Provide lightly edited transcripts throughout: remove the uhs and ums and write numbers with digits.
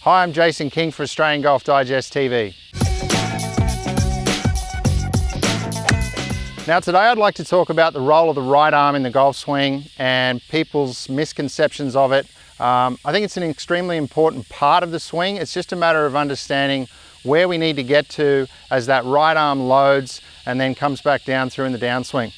Hi, I'm Jason King for Australian Golf Digest TV. Now today I'd like to talk about the role of the right arm in the golf swing and people's misconceptions of it. I think it's an extremely important part of the swing. It's just a matter of understanding where we need to get to as that right arm loads and then comes back down through in the downswing.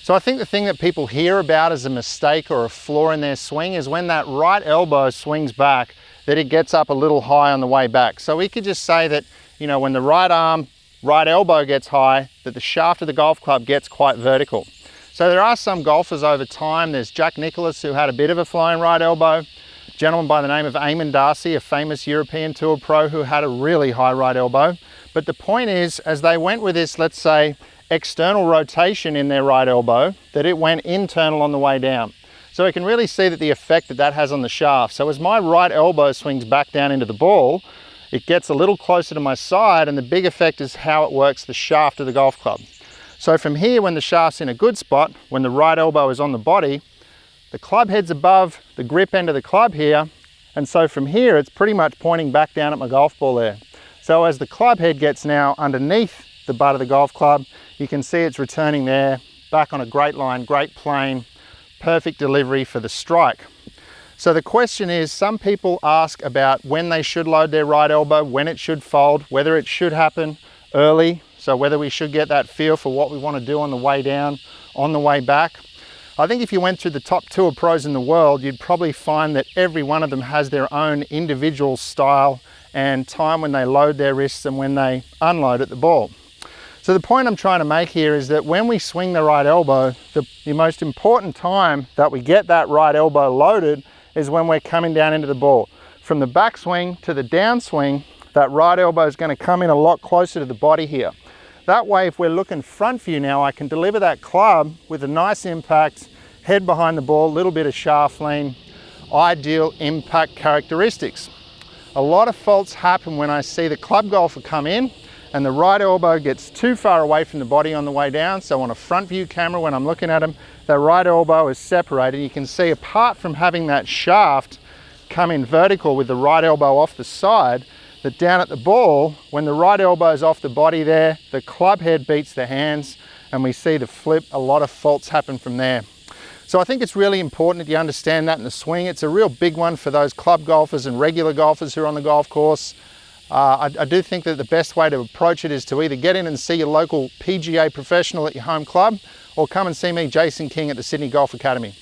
So I think the thing that people hear about as a mistake or a flaw in their swing is when that right elbow swings back, that it gets up a little high on the way back. So we could just say that, you know, when the right arm, right elbow gets high, that the shaft of the golf club gets quite vertical. So there are some golfers over time. There's Jack Nicklaus, who had a bit of a flying right elbow. A gentleman by the name of Eamon Darcy, a famous European Tour pro, who had a really high right elbow. But the point is, as they went with this, let's say, external rotation in their right elbow, that it went internal on the way down. So we can really see that the effect that that has on the shaft. So as my right elbow swings back down into the ball, it gets a little closer to my side, and the big effect is how it works the shaft of the golf club. So from here, when the shaft's in a good spot, when the right elbow is on the body, the club head's above the grip end of the club here, and so from here it's pretty much pointing back down at my golf ball there. So as the club head gets now underneath the butt of the golf club, you can see it's returning there, back on a great line, great plane, perfect delivery for the strike. So the question is, some people ask about when they should load their right elbow, when it should fold, whether it should happen early, so whether we should get that feel for what we want to do on the way down, on the way back. I think if you went through the top tour pros in the world, you'd probably find that every one of them has their own individual style and time when they load their wrists and when they unload at the ball. So the point I'm trying to make here is that when we swing the right elbow, the most important time that we get that right elbow loaded is when we're coming down into the ball. From the backswing to the downswing, that right elbow is going to come in a lot closer to the body here. That way, if we're looking front view now, I can deliver that club with a nice impact, head behind the ball, little bit of shaft lean, ideal impact characteristics. A lot of faults happen when I see the club golfer come in and the right elbow gets too far away from the body on the way down. So on a front view camera, when I'm looking at him, that right elbow is separated. You can see, apart from having that shaft come in vertical with the right elbow off the side, that down at the ball, when the right elbow is off the body there, the club head beats the hands and we see the flip. A lot of faults happen from there. So I think it's really important that you understand that in the swing. It's a real big one for those club golfers and regular golfers who are on the golf course. I do think that the best way to approach it is to either get in and see your local PGA professional at your home club, or come and see me, Jason King, at the Sydney Golf Academy.